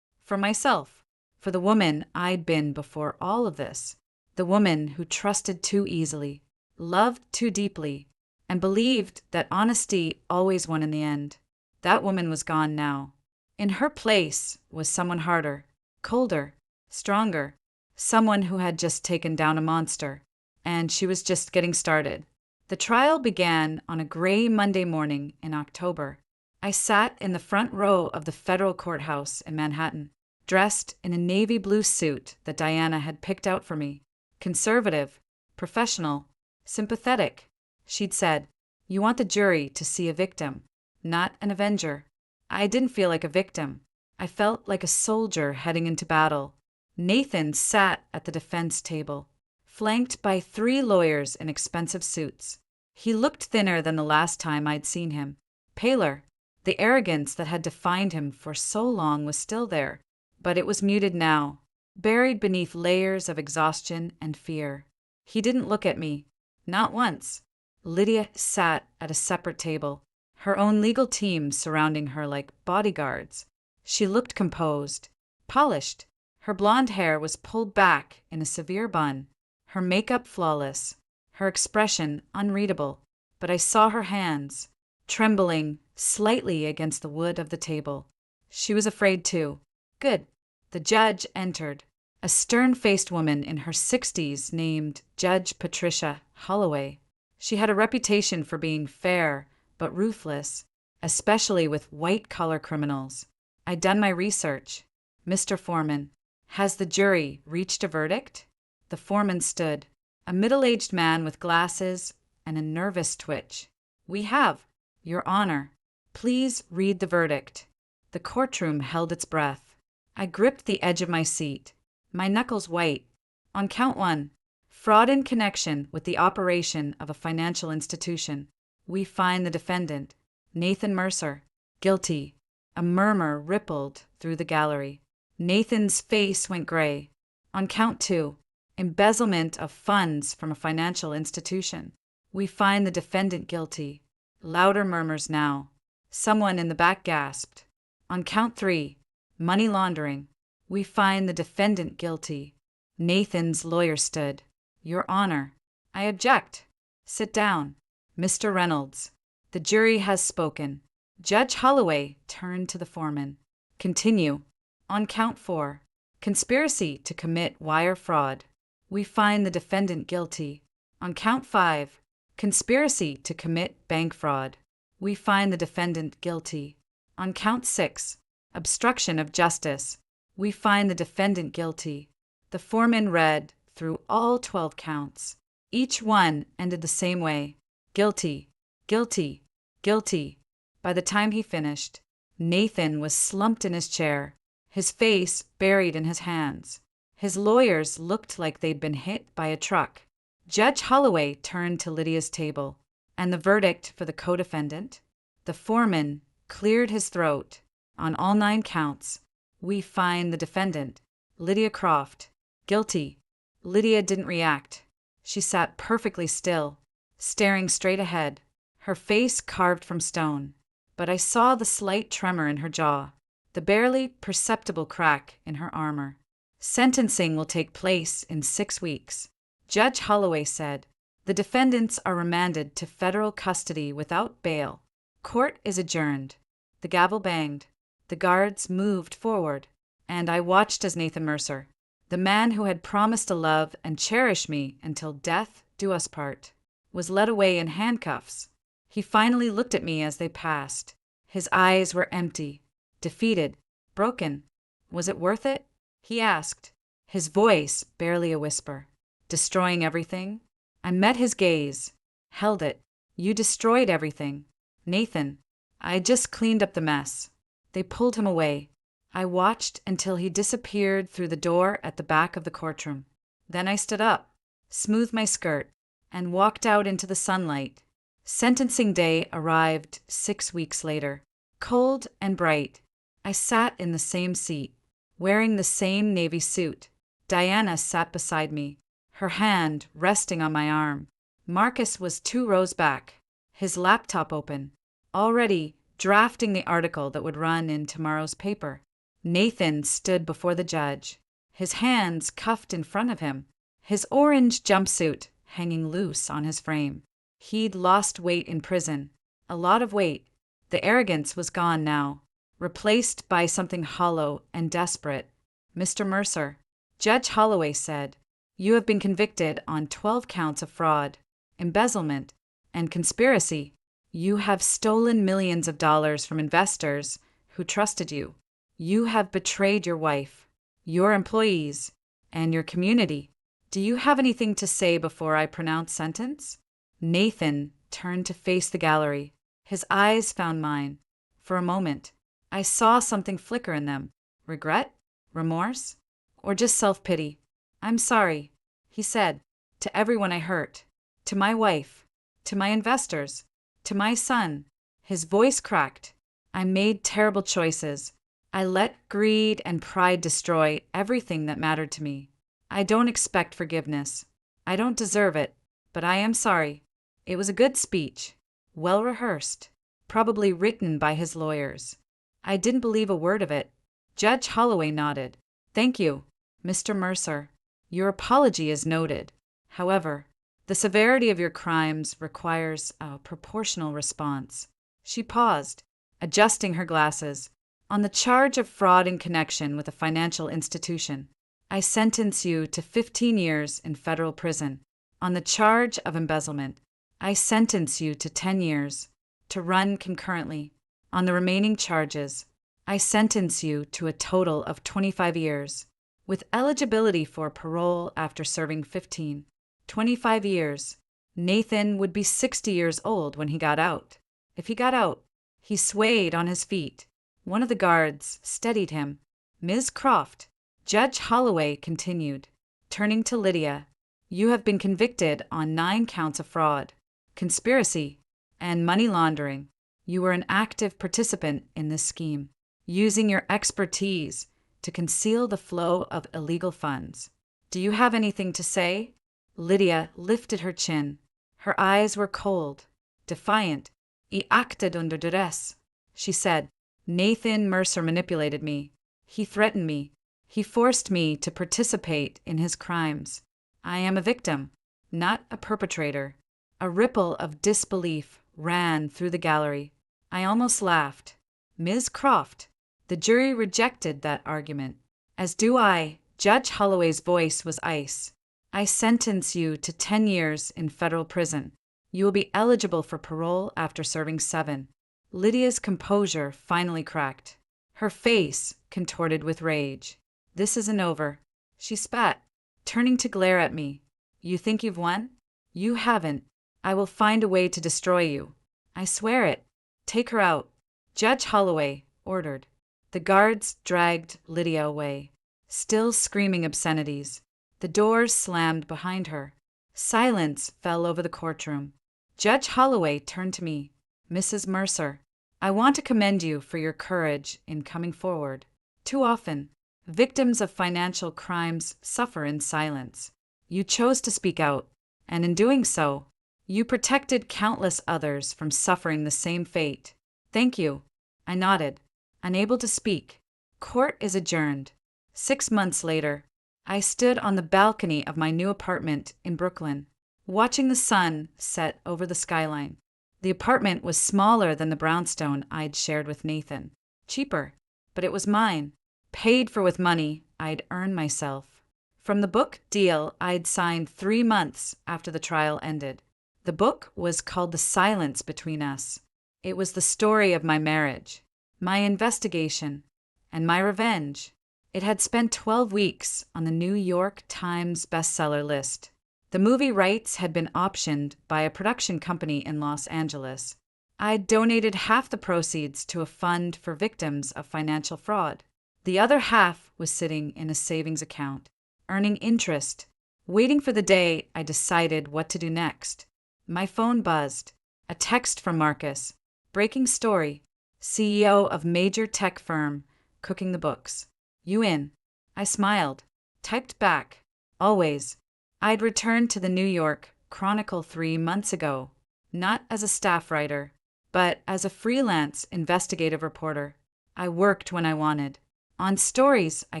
For myself, for the woman I'd been before all of this. The woman who trusted too easily, loved too deeply, and believed that honesty always won in the end. That woman was gone now. In her place was someone harder, colder, stronger, someone who had just taken down a monster, and she was just getting started. The trial began on a gray Monday morning in October. I sat in the front row of the federal courthouse in Manhattan, dressed in a navy blue suit that Diana had picked out for me. Conservative, professional, sympathetic. She'd said, "You want the jury to see a victim, not an avenger." I didn't feel like a victim. I felt like a soldier heading into battle. Nathan sat at the defense table, flanked by 3 lawyers in expensive suits. He looked thinner than the last time I'd seen him, paler. The arrogance that had defined him for so long was still there, but it was muted now, buried beneath layers of exhaustion and fear. He didn't look at me, not once. Lydia sat at a separate table, her own legal team surrounding her like bodyguards. She looked composed, polished. Her blonde hair was pulled back in a severe bun, her makeup flawless, her expression unreadable. But I saw her hands, trembling slightly against the wood of the table. She was afraid too. Good. The judge entered, a stern-faced woman in her 60s named Judge Patricia Holloway. She had a reputation for being fair but ruthless, especially with white-collar criminals. I'd done my research. Mr. Foreman, has the jury reached a verdict? The foreman stood, a middle-aged man with glasses and a nervous twitch. We have, Your Honor. Please read the verdict. The courtroom held its breath. I gripped the edge of my seat, my knuckles white. On count 1, fraud in connection with the operation of a financial institution. We find the defendant, Nathan Mercer, guilty. A murmur rippled through the gallery. Nathan's face went gray. On count 2, embezzlement of funds from a financial institution. We find the defendant guilty. Louder murmurs now. Someone in the back gasped. On count 3, money laundering. We find the defendant guilty. Nathan's lawyer stood. Your Honor, I object. Sit down. Mr. Reynolds, the jury has spoken. Judge Holloway turned to the foreman. Continue. On count 4, conspiracy to commit wire fraud. We find the defendant guilty. On count 5, conspiracy to commit bank fraud. We find the defendant guilty. On count 6, obstruction of justice. We find the defendant guilty. The foreman read through all 12 counts. Each one ended the same way: guilty, guilty, guilty. By the time he finished, Nathan was slumped in his chair, his face buried in his hands. His lawyers looked like they'd been hit by a truck. Judge Holloway turned to Lydia's table. And the verdict for the co-defendant? The foreman cleared his throat. On all 9 counts, we find the defendant, Lydia Croft, guilty. Lydia didn't react. She sat perfectly still, staring straight ahead, her face carved from stone. But I saw the slight tremor in her jaw, the barely perceptible crack in her armor. Sentencing will take place in 6 weeks, Judge Holloway said. The defendants are remanded to federal custody without bail. Court is adjourned. The gavel banged. The guards moved forward, and I watched as Nathan Mercer, the man who had promised to love and cherish me until death do us part, was led away in handcuffs. He finally looked at me as they passed. His eyes were empty, defeated, broken. Was it worth it? He asked, his voice barely a whisper. Destroying everything? I met his gaze, held it. You destroyed everything. Nathan, I just cleaned up the mess. They pulled him away. I watched until he disappeared through the door at the back of the courtroom. Then I stood up, smoothed my skirt, and walked out into the sunlight. Sentencing day arrived 6 weeks later, cold and bright. I sat in the same seat, wearing the same navy suit. Diana sat beside me, her hand resting on my arm. Marcus was 2 rows back, his laptop open, already drafting the article that would run in tomorrow's paper. Nathan stood before the judge, his hands cuffed in front of him, his orange jumpsuit hanging loose on his frame. He'd lost weight in prison, a lot of weight. The arrogance was gone now, replaced by something hollow and desperate. Mr. Mercer, Judge Holloway said, you have been convicted on 12 counts of fraud, embezzlement, and conspiracy. You have stolen millions of dollars from investors who trusted you. You have betrayed your wife, your employees, and your community. Do you have anything to say before I pronounce sentence? Nathan turned to face the gallery. His eyes found mine. For a moment, I saw something flicker in them. Regret? Remorse? Or just self-pity? I'm sorry, he said, to everyone I hurt, to my wife, to my investors, to my son. His voice cracked. I made terrible choices. I let greed and pride destroy everything that mattered to me. I don't expect forgiveness. I don't deserve it, but I am sorry. It was a good speech, well rehearsed, probably written by his lawyers. I didn't believe a word of it. Judge Holloway nodded. Thank you, Mr. Mercer. Your apology is noted. However, the severity of your crimes requires a proportional response. She paused, adjusting her glasses. On the charge of fraud in connection with a financial institution, I sentence you to 15 years in federal prison. On the charge of embezzlement, I sentence you to 10 years, to run concurrently. On the remaining charges, I sentence you to a total of 25 years, with eligibility for parole after serving 15. 25 years. Nathan would be 60 years old when he got out. If he got out, he swayed on his feet. One of the guards steadied him. Ms. Croft, Judge Holloway continued, turning to Lydia, you have been convicted on 9 counts of fraud, conspiracy, and money laundering. You were an active participant in this scheme, using your expertise to conceal the flow of illegal funds. Do you have anything to say? Lydia lifted her chin. Her eyes were cold, defiant. I acted under duress, she said. Nathan Mercer manipulated me. He threatened me. He forced me to participate in his crimes. I am a victim, not a perpetrator. A ripple of disbelief ran through the gallery. I almost laughed. Ms. Croft, the jury rejected that argument. As do I. Judge Holloway's voice was ice. I sentence you to 10 years in federal prison. You will be eligible for parole after serving 7. Lydia's composure finally cracked. Her face contorted with rage. This isn't over. She spat, turning to glare at me. You think you've won? You haven't. I will find a way to destroy you. I swear it. Take her out. Judge Holloway ordered. The guards dragged Lydia away, still screaming obscenities. The doors slammed behind her. Silence fell over the courtroom. Judge Holloway turned to me. Mrs. Mercer, I want to commend you for your courage in coming forward. Too often, victims of financial crimes suffer in silence. You chose to speak out, and in doing so, you protected countless others from suffering the same fate. Thank you. I nodded, unable to speak. Court is adjourned. 6 months later, I stood on the balcony of my new apartment in Brooklyn, watching the sun set over the skyline. The apartment was smaller than the brownstone I'd shared with Nathan. Cheaper, but it was mine. Paid for with money I'd earned myself. From the book deal I'd signed 3 months after the trial ended. The book was called The Silence Between Us. It was the story of my marriage, my investigation, and my revenge. It had spent 12 weeks on the New York Times bestseller list. The movie rights had been optioned by a production company in Los Angeles. I'd donated half the proceeds to a fund for victims of financial fraud. The other half was sitting in a savings account, earning interest, waiting for the day I decided what to do next. My phone buzzed. A text from Marcus. Breaking story. CEO of major tech firm, cooking the books. You in? I smiled. Typed back. Always. I'd returned to the New York Chronicle 3 months ago, not as a staff writer, but as a freelance investigative reporter. I worked when I wanted, on stories I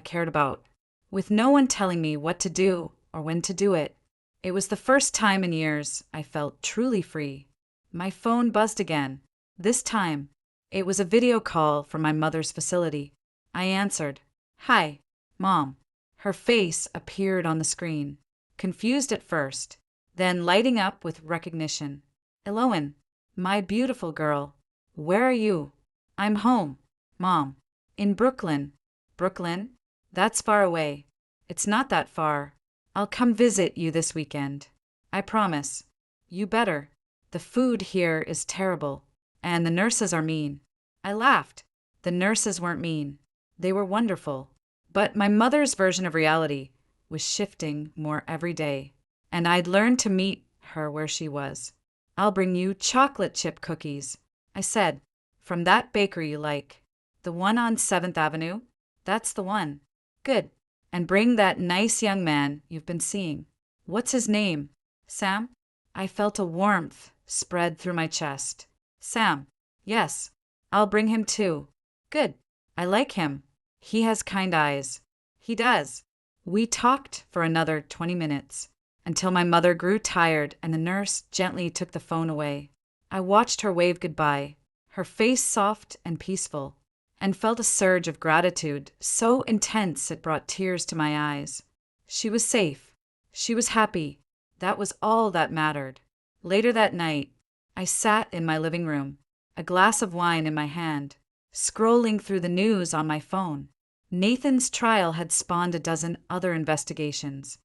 cared about, with no one telling me what to do or when to do it. It was the first time in years I felt truly free. My phone buzzed again. This time, it was a video call from my mother's facility. I answered. Hi, Mom. Her face appeared on the screen, confused at first, then lighting up with recognition. Eloan, my beautiful girl. Where are you? I'm home, Mom. In Brooklyn. Brooklyn? That's far away. It's not that far. I'll come visit you this weekend. I promise. You better. The food here is terrible, and the nurses are mean. I laughed. The nurses weren't mean. They were wonderful. But my mother's version of reality was shifting more every day, and I'd learned to meet her where she was. I'll bring you chocolate chip cookies, I said, from that bakery you like. The one on 7th Avenue? That's the one. Good. And bring that nice young man you've been seeing. What's his name? Sam? I felt a warmth spread through my chest. Sam. Yes. I'll bring him too. Good. I like him. He has kind eyes. He does. We talked for another 20 minutes, until my mother grew tired and the nurse gently took the phone away. I watched her wave goodbye, her face soft and peaceful, and felt a surge of gratitude so intense it brought tears to my eyes. She was safe. She was happy. That was all that mattered. Later that night, I sat in my living room, a glass of wine in my hand, scrolling through the news on my phone. Nathan's trial had spawned a dozen other investigations.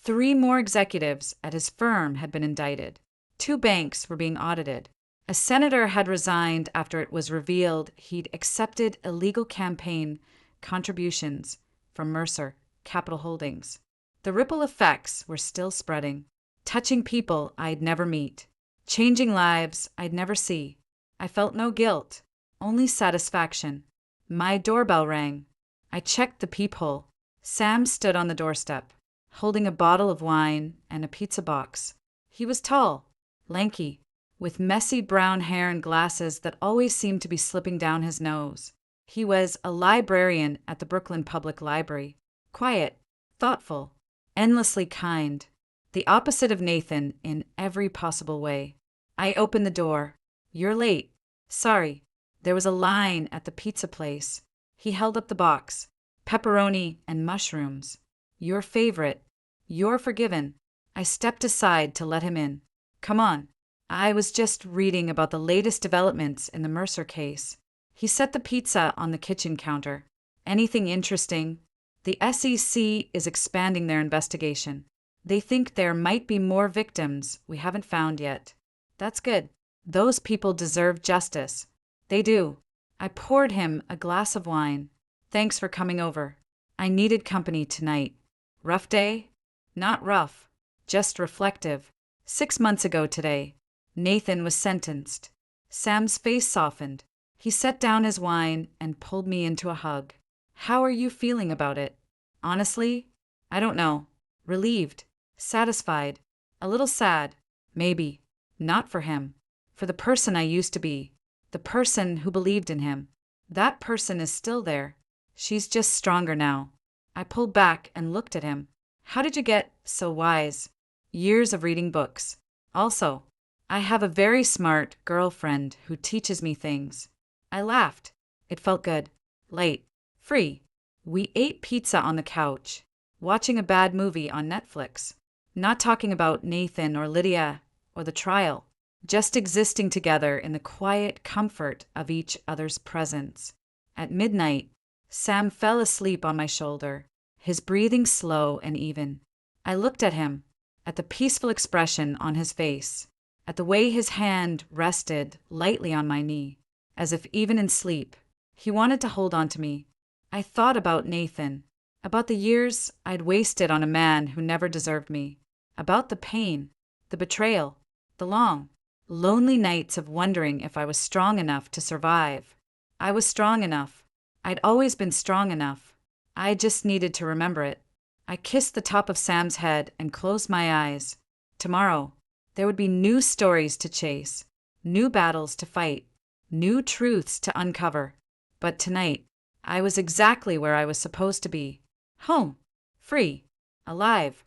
3 more executives at his firm had been indicted. 2 banks were being audited. A senator had resigned after it was revealed he'd accepted illegal campaign contributions from Mercer Capital Holdings. The ripple effects were still spreading, touching people I'd never meet, changing lives I'd never see. I felt no guilt, only satisfaction. My doorbell rang. I checked the peephole. Sam stood on the doorstep, holding a bottle of wine and a pizza box. He was tall, lanky, with messy brown hair and glasses that always seemed to be slipping down his nose. He was a librarian at the Brooklyn Public Library, quiet, thoughtful, endlessly kind, the opposite of Nathan in every possible way. I opened the door. You're late. Sorry. There was a line at the pizza place. He held up the box. Pepperoni and mushrooms. Your favorite. You're forgiven. I stepped aside to let him in. Come on. I was just reading about the latest developments in the Mercer case. He set the pizza on the kitchen counter. Anything interesting? The SEC is expanding their investigation. They think there might be more victims we haven't found yet. That's good. Those people deserve justice. They do. I poured him a glass of wine. Thanks for coming over. I needed company tonight. Rough day? Not rough, just reflective. 6 months ago today, Nathan was sentenced. Sam's face softened. He set down his wine and pulled me into a hug. How are you feeling about it? Honestly, I don't know. Relieved, satisfied, a little sad, maybe. Not for him. For the person I used to be. The person who believed in him. That person is still there. She's just stronger now. I pulled back and looked at him. How did you get so wise? Years of reading books. Also, I have a very smart girlfriend who teaches me things. I laughed. It felt good. Light. Free. We ate pizza on the couch, watching a bad movie on Netflix. Not talking about Nathan or Lydia or the trial. Just existing together in the quiet comfort of each other's presence. At midnight, Sam fell asleep on my shoulder, his breathing slow and even. I looked at him, at the peaceful expression on his face, at the way his hand rested lightly on my knee, as if even in sleep, he wanted to hold on to me. I thought about Nathan, about the years I'd wasted on a man who never deserved me, about the pain, the betrayal, the long, lonely nights of wondering if I was strong enough to survive. I was strong enough. I'd always been strong enough. I just needed to remember it. I kissed the top of Sam's head and closed my eyes. Tomorrow, there would be new stories to chase, new battles to fight, new truths to uncover. But tonight, I was exactly where I was supposed to be. Home. Free. Alive.